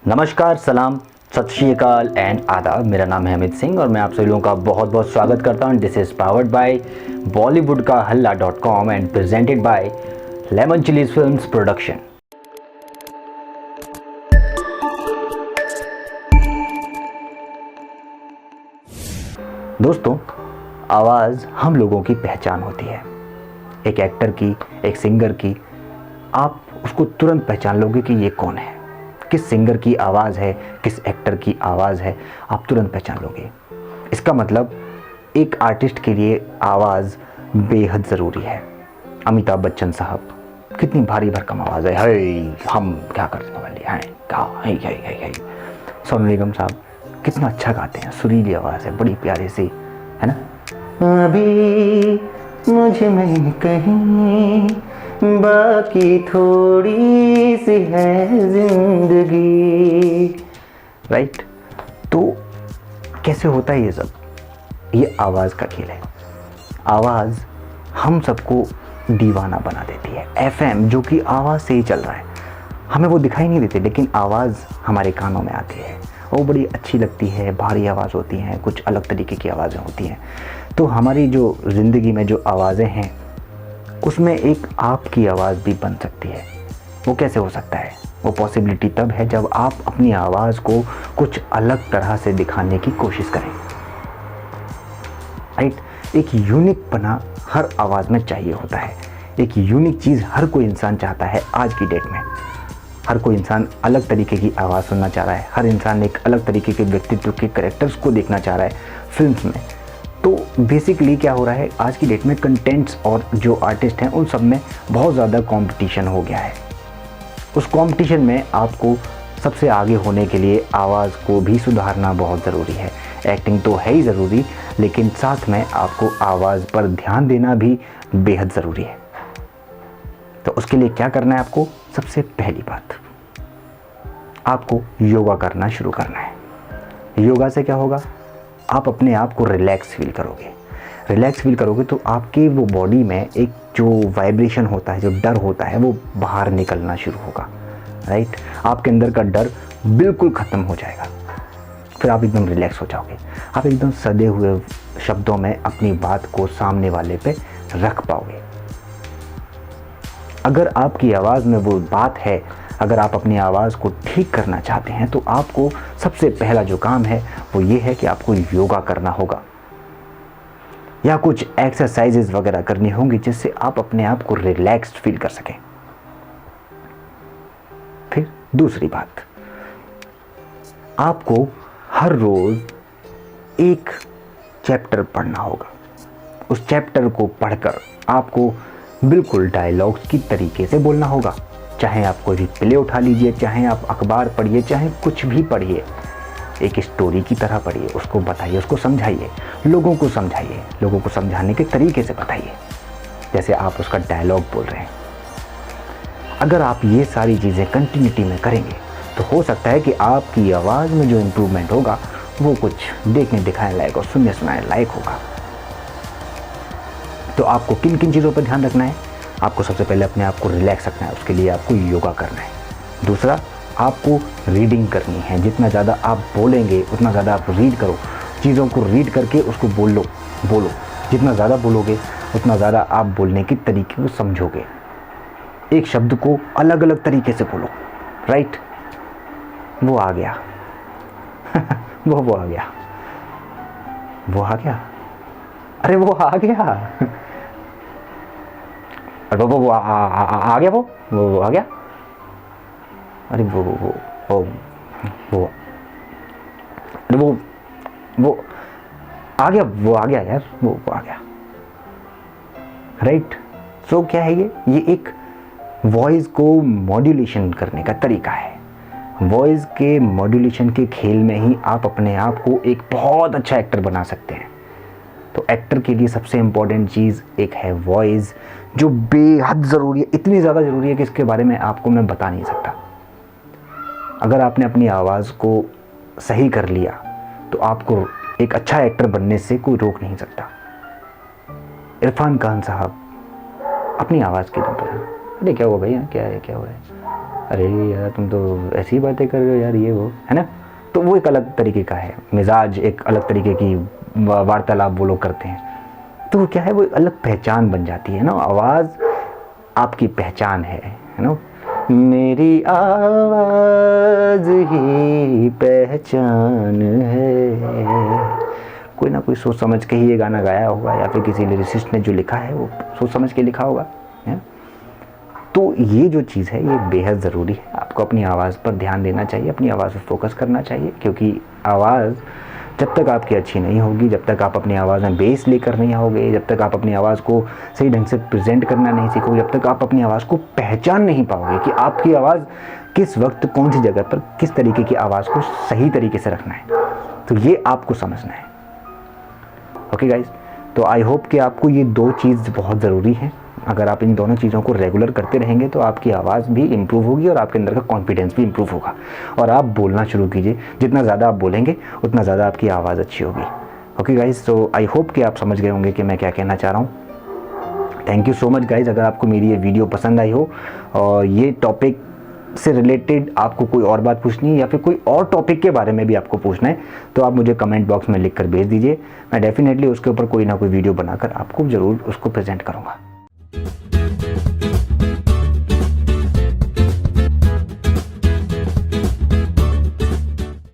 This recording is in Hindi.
नमस्कार, सलाम, सत श्री अकाल एंड आदाब। मेरा नाम है अमित सिंह और मैं आप सभी लोगों का बहुत बहुत स्वागत करता हूं। This is powered by Bollywood का हल्ला.com and presented by Lemon Chillies Films production. दोस्तों, आवाज़ हम लोगों की पहचान होती है। एक एक्टर की, एक सिंगर की, आप उसको तुरंत पहचान लोगे कि ये कौन है, किस सिंगर की आवाज़ है, किस एक्टर की आवाज़ है, आप तुरंत पहचान लोगे। इसका मतलब एक आर्टिस्ट के लिए आवाज़ बेहद ज़रूरी है। अमिताभ बच्चन साहब, कितनी भारी भरकम आवाज़ है, हे हम क्या करने वाले हैं, क्या है। सोनू निगम साहब कितना अच्छा गाते हैं, सुरीली आवाज़ है, बड़ी प्यारी सी, है ना। अभी मुझ में कहीं बाकी थोड़ी सी है जिंदगी, राइट। तो कैसे होता है ये सब? ये आवाज़ का खेल है। आवाज़ हम सबको दीवाना बना देती है। एफएम जो कि आवाज़ से ही चल रहा है, हमें वो दिखाई नहीं देती, लेकिन आवाज़ हमारे कानों में आती है, वो बड़ी अच्छी लगती है। भारी आवाज़ होती हैं, कुछ अलग तरीके की आवाज़ें होती हैं। तो हमारी जो ज़िंदगी में जो आवाज़ें हैं, उसमें एक आपकी आवाज़ भी बन सकती है। वो कैसे हो सकता है? वो पॉसिबिलिटी तब है जब आप अपनी आवाज़ को कुछ अलग तरह से दिखाने की कोशिश करें, राइट। एक यूनिक पना हर आवाज़ में चाहिए होता है। एक यूनिक चीज़ हर कोई इंसान चाहता है। आज की डेट में हर कोई इंसान अलग तरीके की आवाज़ सुनना चाह रहा है। हर इंसान एक अलग तरीके के व्यक्तित्व के कैरेक्टर्स को देखना चाह रहा है फिल्म्स में। तो बेसिकली क्या हो रहा है, आज की डेट में कंटेंट्स और जो आर्टिस्ट हैं उन सब में बहुत ज़्यादा कंपटीशन हो गया है। उस कंपटीशन में आपको सबसे आगे होने के लिए आवाज़ को भी सुधारना बहुत ज़रूरी है। एक्टिंग तो है ही ज़रूरी, लेकिन साथ में आपको आवाज़ पर ध्यान देना भी बेहद ज़रूरी है। तो उसके लिए क्या करना है आपको? सबसे पहली बात, आपको योगा करना शुरू करना है। योगा से क्या होगा? आप अपने आप को रिलैक्स फील करोगे। रिलैक्स फील करोगे तो आपके वो बॉडी में एक जो वाइब्रेशन होता है, जो डर होता है, वो बाहर निकलना शुरू होगा, राइट। आपके अंदर का डर बिल्कुल ख़त्म हो जाएगा। फिर आप एकदम रिलैक्स हो जाओगे। आप एकदम सदे हुए शब्दों में अपनी बात को सामने वाले पे रख पाओगे। अगर आपकी आवाज़ में वो बात है, अगर आप अपनी आवाज़ को ठीक करना चाहते हैं, तो आपको सबसे पहला जो काम है वो ये है कि आपको योगा करना होगा या कुछ एक्सरसाइजेज वगैरह करनी होंगी जिससे आप अपने आप को रिलैक्स्ड फील कर सकें। फिर दूसरी बात, आपको हर रोज़ एक चैप्टर पढ़ना होगा। उस चैप्टर को पढ़कर आपको बिल्कुल डायलॉग्स की तरीके से बोलना होगा। चाहे आप कोई भी प्ले उठा लीजिए, चाहे आप अखबार पढ़िए, चाहे कुछ भी पढ़िए, एक स्टोरी की तरह पढ़िए, उसको बताइए, उसको समझाइए, लोगों को समझाइए, लोगों को समझाने के तरीके से बताइए, जैसे आप उसका डायलॉग बोल रहे हैं। अगर आप ये सारी चीज़ें कंटिन्यूटी में करेंगे तो हो सकता है कि आपकी आवाज़ में जो इम्प्रूवमेंट होगा वो कुछ देखने दिखाने लायक और सुनने सुनाने लायक होगा। तो आपको किन किन चीज़ों पर ध्यान रखना है? आपको सबसे पहले अपने आप को रिलैक्स रखना है, उसके लिए आपको योगा करना है। दूसरा, आपको रीडिंग करनी है। जितना ज़्यादा आप बोलेंगे उतना ज़्यादा आप रीड करो, चीज़ों को रीड करके उसको बोलो। जितना ज़्यादा बोलोगे उतना ज़्यादा आप बोलने के तरीके को समझोगे। एक शब्द को अलग अलग तरीके से बोलो, राइट। वो आ गया वो आ गया, वो आ गया, अरे वो आ गया, अरे वो आ गया, वो आ गया, अरे वो अरे वो आ गया, वो आ गया यार, वो आ गया, राइट। सो क्या है ये एक वॉइस को मॉड्यूलेशन करने का तरीका है। वॉइस के मॉड्यूलेशन के खेल में ही आप अपने आप को एक बहुत अच्छा एक्टर बना सकते हैं। तो एक्टर के लिए सबसे इम्पॉर्टेंट चीज़ एक है वॉइस, जो बेहद ज़रूरी है, इतनी ज़्यादा ज़रूरी है कि इसके बारे में आपको मैं बता नहीं सकता। अगर आपने अपनी आवाज़ को सही कर लिया तो आपको एक अच्छा एक्टर बनने से कोई रोक नहीं सकता। इरफान खान साहब अपनी आवाज़ के दम पर, अरे क्या हुआ भैया, क्या है, क्या हुआ है, अरे यार तुम तो ऐसी बातें कर रहे हो यार, ये वो है ना। तो वो एक अलग तरीके का है मिजाज, एक अलग तरीके की वार्तालाप वो लोग करते हैं। तो क्या है, वो एक अलग पहचान बन जाती है ना। आवाज़ आपकी पहचान है ना। मेरी आवाज़ ही पहचान है। कोई ना कोई सोच समझ के ही ये गाना गाया होगा, या फिर किसी लिरिसिस्ट ने जो लिखा है वो सोच समझ के लिखा होगा, है? तो ये जो चीज़ है ये बेहद ज़रूरी है। आपको अपनी आवाज़ पर ध्यान देना चाहिए, अपनी आवाज़ पर फोकस करना चाहिए, क्योंकि आवाज़ जब तक आपकी अच्छी नहीं होगी, जब तक आप अपनी आवाज़ में बेस लेकर नहीं आओगे, जब तक आप अपनी आवाज़ को सही ढंग से प्रेजेंट करना नहीं सीखोगे, जब तक आप अपनी आवाज़ को पहचान नहीं पाओगे कि आपकी आवाज़ किस वक्त कौन सी जगह पर किस तरीके की आवाज़ को सही तरीके से रखना है, तो ये आपको समझना है। ओके गाइज, तो आई होप कि आपको ये दो चीज़ बहुत ज़रूरी है। अगर आप इन दोनों चीज़ों को रेगुलर करते रहेंगे तो आपकी आवाज़ भी इम्प्रूव होगी और आपके अंदर का कॉन्फिडेंस भी इम्प्रूव होगा, और आप बोलना शुरू कीजिए। जितना ज़्यादा आप बोलेंगे उतना ज़्यादा आपकी आवाज़ अच्छी होगी। ओके गाइज, तो आई होप कि आप समझ गए होंगे कि मैं क्या कहना चाह रहा हूँ। Thank you so much guys. अगर आपको मेरी ये वीडियो पसंद आई हो और ये टॉपिक से रिलेटेड आपको कोई और बात पूछनी है, या फिर कोई और टॉपिक के बारे में भी आपको पूछना है, तो आप मुझे कमेंट बॉक्स में लिख कर भेज दीजिए। मैं डेफिनेटली उसके ऊपर कोई ना कोई वीडियो बनाकर आपको ज़रूर उसको प्रेजेंट करूँगा।